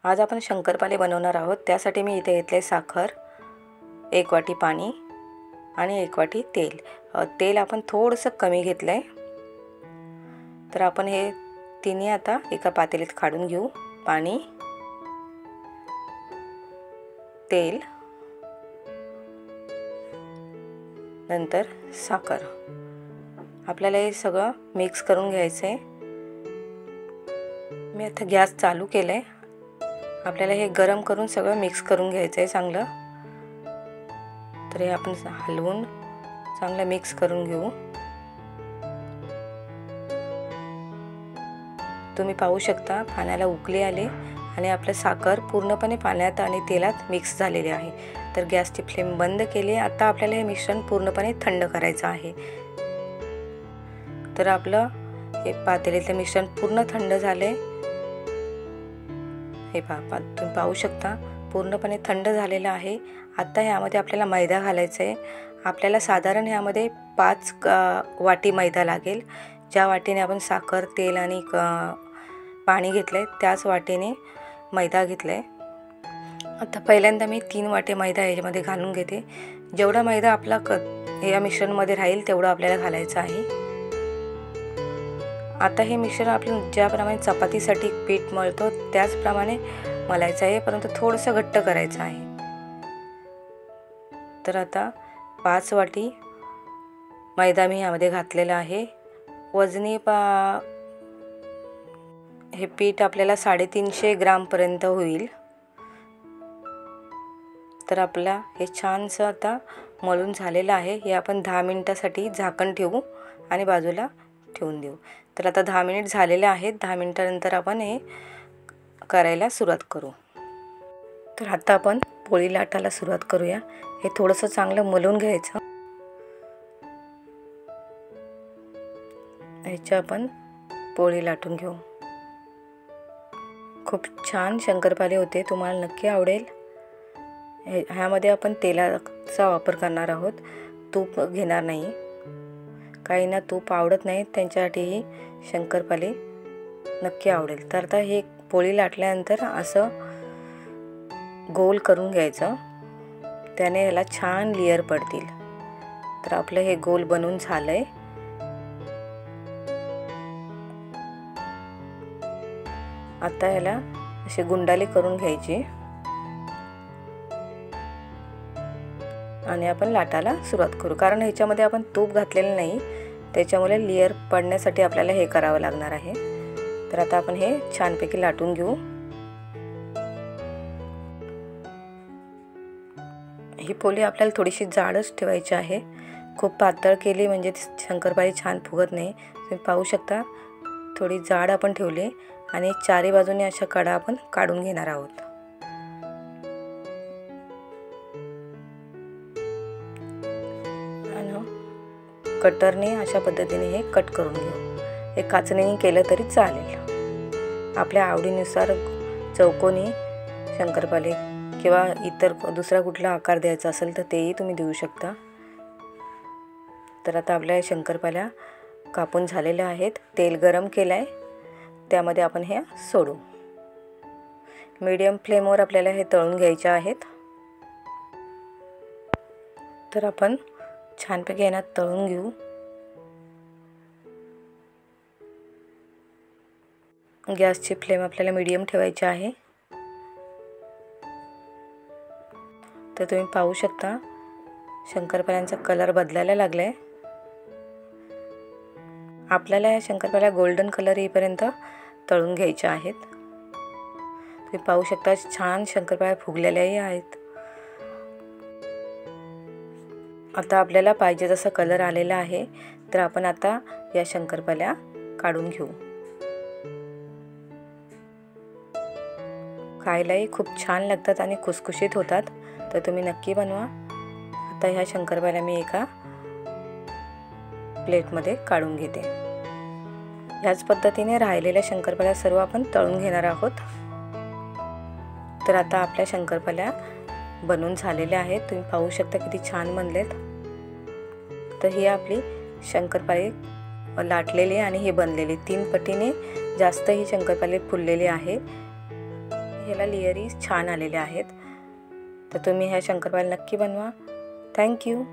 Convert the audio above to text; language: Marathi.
आज आपण शंकरपाळे बनवणार आहोत। त्यासाठी मी इथे घेतले साखर, 1 वाटी पाणी आणि 1 वाटी तेल। तेल आपण थोडंसं कमी घेतलंय। तर आपण हे तिन्ही आता एका पातेलीत काढून घेऊ। पाणी, तेल, नंतर साखर। आपल्याला हे सगळं मिक्स करून घ्यायचं आहे। मी आता गॅस चालू केलाय। आपल्याला हे गरम करून सगळं मिक्स करून घ्यायचं आहे चांगलं। तर हे आपण हलवून चांगलं मिक्स करून घेऊ। तुम्ही पाहू शकता पाण्याला उकळी आली आणि आपलं साखर पूर्णपणे पाण्यात आणि तेलात मिक्स झालेली आहे। तर गॅसची फ्लेम बंद केली। आता आपल्याला हे मिश्रण पूर्णपणे थंड करायचं आहे। तर आपलं हे पातेलीतलं मिश्रण पूर्ण थंड झाले। हे तुम्ही पाहू शकता पूर्णपणे थंड झालेलं आहे। आता यामध्ये आपल्याला मैदा घालायचा आहे। आपल्याला साधारण यामध्ये 5 वाटी मैदा लागेल। ज्या वाटीने आपण साखर, तेल आणि पाणी घेतले त्याच वाटीने मैदा घेतलाय। आता पहिल्यांदा मी 3 वाटी मैदा याच्यामध्ये घालून घेते। जेवढा मैदा आपला या मिश्रणमध्ये राहील तेवढा आपल्याला घालायचा आहे। आता हे मिश्रण आपण ज्याप्रमाणे चपातीसाठी पीठ मळतो त्याचप्रमाणे मळायचं आहे, परंतु थोडंसं घट्ट करायचं आहे। तर आता 5 वाटी मैदा मी यामध्ये घातलेला आहे। वजनी हे पीठ आपल्याला 350 ग्राम पर्यंत होईल। तर आपला हे छानसं आता मळून झालेलं आहे। हे आपण 10 मिनिटासाठी झाकण ठेवू आणि बाजूला ठेवून देऊ। तर आता 10 मिनिट झालेले आहेत। 10 मिनिटानंतर आपण हे करायला सुरुवात करू। तर आता आपण पोळी लाटायला सुरुवात करूया। हे थोडंसं चांगलं मळून घ्यायचं। ह्याची आपण पोळी लाटून घेऊ। खूप छान शंकरपाळे होते, तुम्हाला नक्की आवडेल। ह्यामध्ये आपण तेलाचा वापर करणार आहोत, तूप घेणार नाही। काहींना तूप आवडत नाही, त्यांच्यासाठी शंकरपाळे नक्की आवडेल। तर आता हे पोळी लाटल्यानंतर असं गोल करून घ्यायचं, त्याने याला छान लेयर पडतील। तर आपलं हे गोल बनवून झालंय। आता याला असे गुंडाळी करून घ्यायची आणि आपण लाटायला सुरुवात करू। कारण ह्याच्यामध्ये आपण तूप घातलेलं नाही, त्याच्यामुळे लेयर पडण्यासाठी आपल्याला हे करावं लागणार आहे। तर आता आपण हे छानपैकी लाटून घेऊ। ही पोळी आपल्याला थोडीशी जाडच ठेवायची आहे। खूप पातळ केली म्हणजे शंकरपाळी छान फुगत नाही। तुम्ही पाहू शकता थोडी जाड आपण ठेवली आणि चारी बाजूने अशा कडा आपण काढून घेणार आहोत। कटरने अशा पद्धतीने हे कट करून घेऊ। हे काचणीने केलं तरी चालेल। आपल्या आवडीनुसार चौकोनी शंकरपाळे किंवा इतर दुसरा कुठला आकार द्यायचा असेल तर तेही तुम्ही देऊ शकता। तर आता आपल्या शंकरपाळ्या कापून झालेल्या आहेत। तेल गरम केलंय, त्यामध्ये आपण हे सोडू। मीडियम फ्लेमवर आपल्याला हे तळून घ्यायचे आहेत। तर आपण छानपैकी यांना तळून घेऊ। गॅसची फ्लेम आपल्याला मीडियम ठेवायची आहे। तर तुम्ही पाहू शकता शंकरपाळ्यांचा कलर बदलायला लागलाय। आपल्याला या शंकरपाळ्या गोल्डन कलर येईपर्यंत तळून घ्यायच्या आहेत। तुम्ही पाहू शकता छान शंकरपाळ्या फुगलेल्याही आहेत। आता आपल्याला पाहिजे तसा कलर आलेला आहे। तर आपण आता या शंकरपाळ्या काढून घेऊ। खायलाही खूप छान लागतात आणि खुसखुशीत होतात। तर तुम्ही नक्की बनवा। आता ह्या शंकरपाळ्या मी एका प्लेटमध्ये काढून घेते। याच पद्धतीने राहिलेल्या शंकरपाळ्या सर्व आपण तळून घेणार आहोत। तर आता आपल्या शंकरपाळ्या बनवून झालेल्या आहेत। तुम्ही पाहू शकता किती छान बनलेत। तर ही आपली शंकरपाळे लाटलेली आणि हे बनलेले 3 पटीने जास्त ही शंकरपाळे फुललेले आहे। ह्याला लेयरी छान आलेल्या आहेत. तर तुम्ही ह्या शंकरपाळ्या नक्की बनवा. थँक्यू.